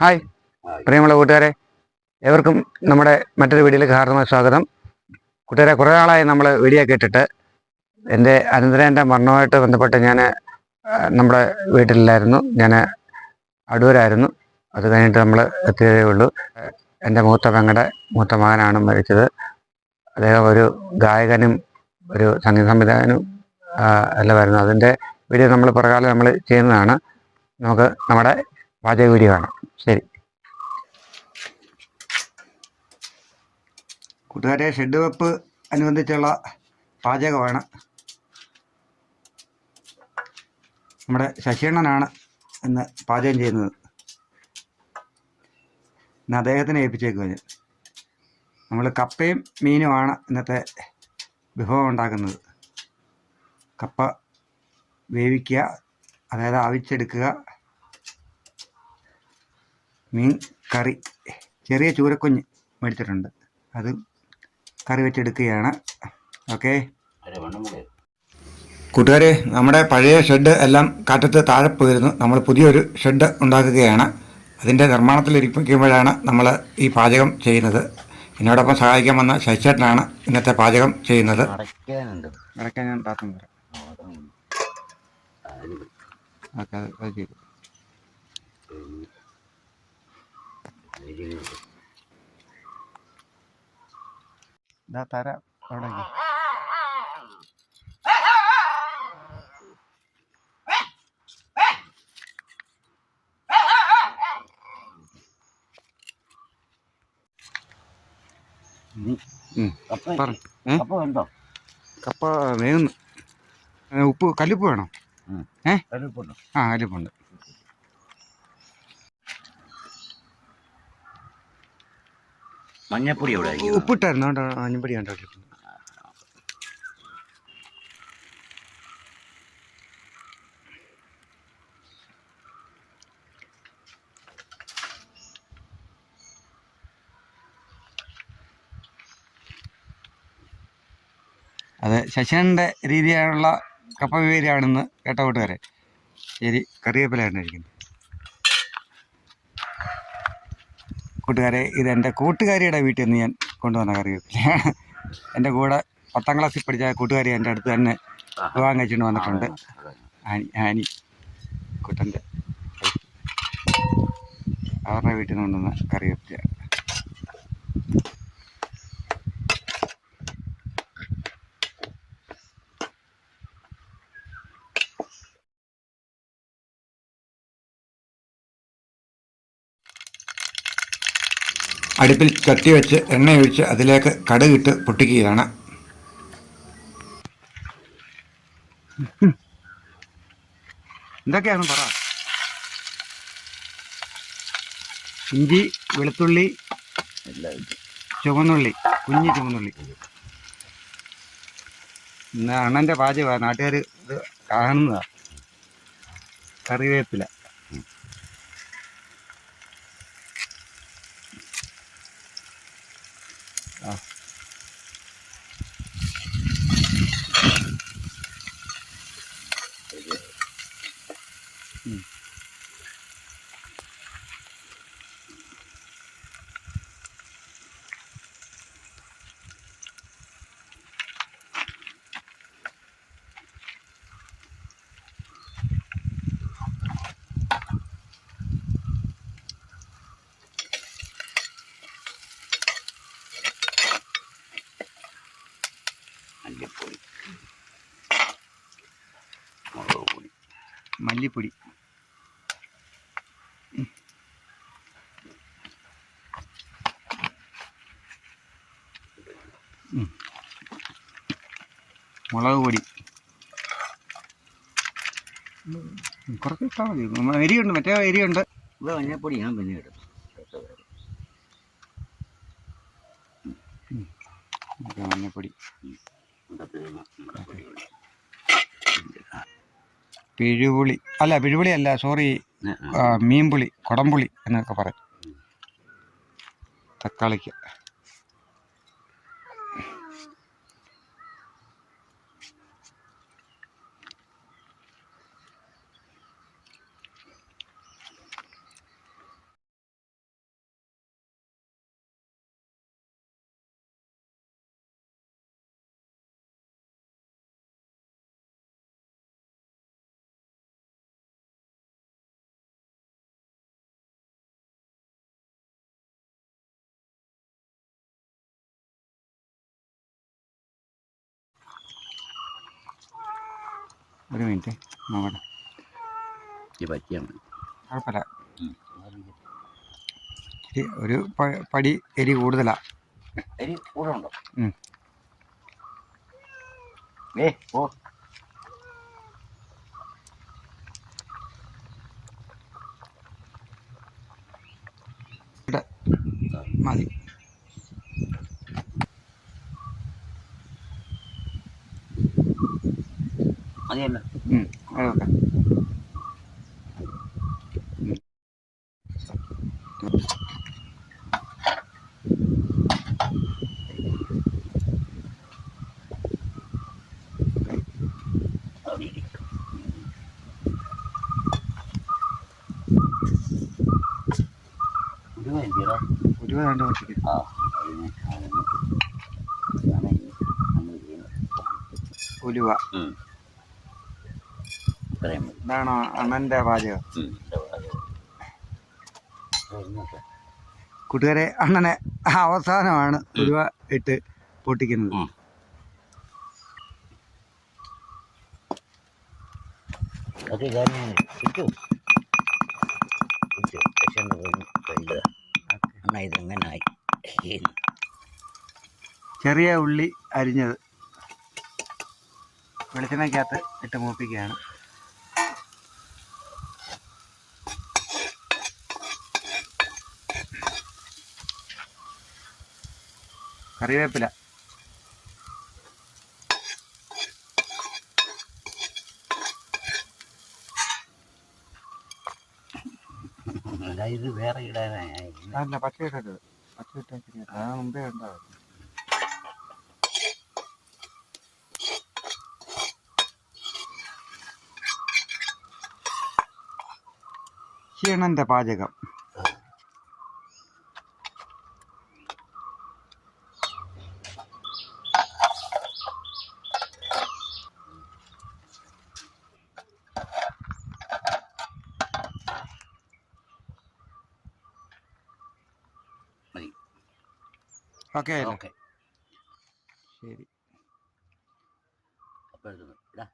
Hi പ്രിയമുള്ള കൂട്ടുകാരെ, ഏവർക്കും നമ്മുടെ മറ്റൊരു വീഡിയോയിലേക്ക് ഹാർദമായ സ്വാഗതം. കൂട്ടുകാരെ, കുറേ നാളായി നമ്മൾ വീഡിയോ കേട്ടിട്ട്. എൻ്റെ അനന്തരൻ്റെ മരണവുമായിട്ട് ബന്ധപ്പെട്ട് ഞാൻ നമ്മുടെ വീട്ടിലില്ലായിരുന്നു, ഞാൻ അടൂരായിരുന്നു. അത് കഴിഞ്ഞിട്ട് നമ്മൾ എത്തിയതേ ഉള്ളൂ. എൻ്റെ മൂത്ത മകനാണ് മരിച്ചത്. അദ്ദേഹം ഒരു ഗായകനും ഒരു സംഗീത സംവിധായകനും എല്ലാമായിരുന്നു. അതിൻ്റെ വീഡിയോ നമ്മൾ പുറകാലം നമ്മൾ ചെയ്യുന്നതാണ്. നമുക്ക് നമ്മുടെ പാചക വീഡിയോ കാണാം. ശരി കൂട്ടുകാരെ, ഷെഡ് വെപ്പ് അനുബന്ധിച്ചുള്ള പാചകമാണ്. നമ്മുടെ ശശിയണ്ണനാണ് ഇന്ന് പാചകം ചെയ്യുന്നത്. ഇന്ന് അദ്ദേഹത്തിനെ ഏൽപ്പിച്ചേക്കുവാൻ. നമ്മൾ കപ്പയും മീനുമാണ് ഇന്നത്തെ വിഭവം ഉണ്ടാക്കുന്നത്. കപ്പ വേവിക്കുക, അതായത് ആവിച്ചെടുക്കുക. മീൻ കറി, ചെറിയ ചൂരക്കുഞ്ഞ് മേടിച്ചിട്ടുണ്ട്, അത് കറി വെച്ചെടുക്കുകയാണ്. ഓക്കെ കൂട്ടുകാരെ, നമ്മുടെ പഴയ ഷെഡ് എല്ലാം കാറ്റത്ത് താഴെ പോയിരുന്നു. നമ്മൾ പുതിയൊരു ഷെഡ് ഉണ്ടാക്കുകയാണ്. അതിൻ്റെ നിർമ്മാണത്തിലിരിക്കുമ്പോഴാണ് നമ്മൾ ഈ പാചകം ചെയ്യുന്നത്. എന്നോടൊപ്പം സഹായിക്കാൻ വന്ന ശശിയേട്ടനാണ് ഇന്നത്തെ പാചകം ചെയ്യുന്നത്. അടയ്ക്കാൻ ഞാൻ പാത്രം തരാം. ഓക്കെ, അത് ചെയ്തു. ഇതാ തരാം അവിടേക്ക്. കപ്പ വേഗുന്നു. ഉപ്പ് കല്ലുപ്പ് വേണോ? കല്ലുപ്പുണ്ട്. മഞ്ഞപ്പൊടി എവിടെ? ഉപ്പിട്ടായിരുന്നു. മഞ്ഞപ്പൊടി കണ്ടോ? അത് ശശിയുടെ രീതിയായുള്ള കപ്പ വിവേരിയാണെന്ന് കേട്ട കൂട്ടുകാരെ. ശരി, കറിവേപ്പിലാണ് ഇരിക്കുന്നത്. കൂട്ടുകാരെ, ഇതെൻ്റെ കൂട്ടുകാരിയുടെ വീട്ടിൽ നിന്ന് ഞാൻ കൊണ്ടുവന്ന കറിവേപ്പിലയാണ്. എൻ്റെ കൂടെ 10ാം ക്ലാസ്സിൽ പഠിച്ച കൂട്ടുകാരി എൻ്റെ അടുത്ത് തന്നെ വിവാഹം കഴിച്ചുകൊണ്ട് വന്നിട്ടുണ്ട്. ആനി കുട്ടൻ്റെ അവരുടെ വീട്ടിൽ നിന്ന് കൊണ്ടുവന്ന കറിവേപ്പിലയാണ്. അടുപ്പിൽ ചട്ടി വെച്ച് എണ്ണയൊഴിച്ച് അതിലേക്ക് കടുകിട്ട് പൊട്ടിക്കുകയാണ്. എന്തൊക്കെയാണ് പറ? ഇഞ്ചി, വെളുത്തുള്ളി, ചുവന്നുള്ളി, കുഞ്ഞി ചുവന്നുള്ളി. ഇന്ന് അണ്ണൻ്റെ പാചകമാണ്, നാട്ടുകാർ ഇത് കാണുന്നതാണ്. കറിവേപ്പില, മല്ലിപ്പൊടി, മുളക് പൊടി കുറച്ച് ഇട്ടാൽ മതി. എരിയുണ്ട്, മറ്റേ എരിയുണ്ട്. മഞ്ഞപ്പൊടി ഞാൻ പിന്നെ ഇടും. മഞ്ഞപ്പൊടി, പിഴുപുളി അല്ല, പിഴുപുളി അല്ല, സോറി, മീൻപുളി, കുടംപുളി എന്നൊക്കെ പറയും. തക്കാളിക്ക് ഒരു മിനിറ്റ് നോക്കട്ടെ. ഈ പറ്റിയാണ് കുഴപ്പമില്ല. ഒരു പടി എരി കൂടുതലാണ്. എരി കൂടുതലുണ്ടോ? ഉം. ഓ മതി. മതിയല്ലോ. അതൊക്കെ ഒരു രണ്ട് വർഷത്തേക്ക് ഉലുവ. ഇതാണോ അണ്ണൻ്റെ പാചകം? കൂട്ടുകാരെ, അണ്ണനെ അവസാനമാണ് ഉലുവ ഇട്ട് പൊട്ടിക്കുന്നത്. ഇതെങ്ങനായി? ചെറിയ ഉള്ളി അരിഞ്ഞത് വെളിച്ചെണ്ണയ്ക്കകത്ത് ഇട്ട് മൂപ്പിക്കുകയാണ്. കറിവേപ്പില, ഇത് വേറെ ഇടാനായി. അല്ല പച്ച ഇട്ടത്, പച്ച ഇട്ടാൽ ശരിയാ. അതാ മുമ്പേ ഉണ്ടാവും. ക്ഷീണന്റെ പാചകം. ഓക്കെ ഓക്കെ ശരി. അപ്പോൾ ഇടാ.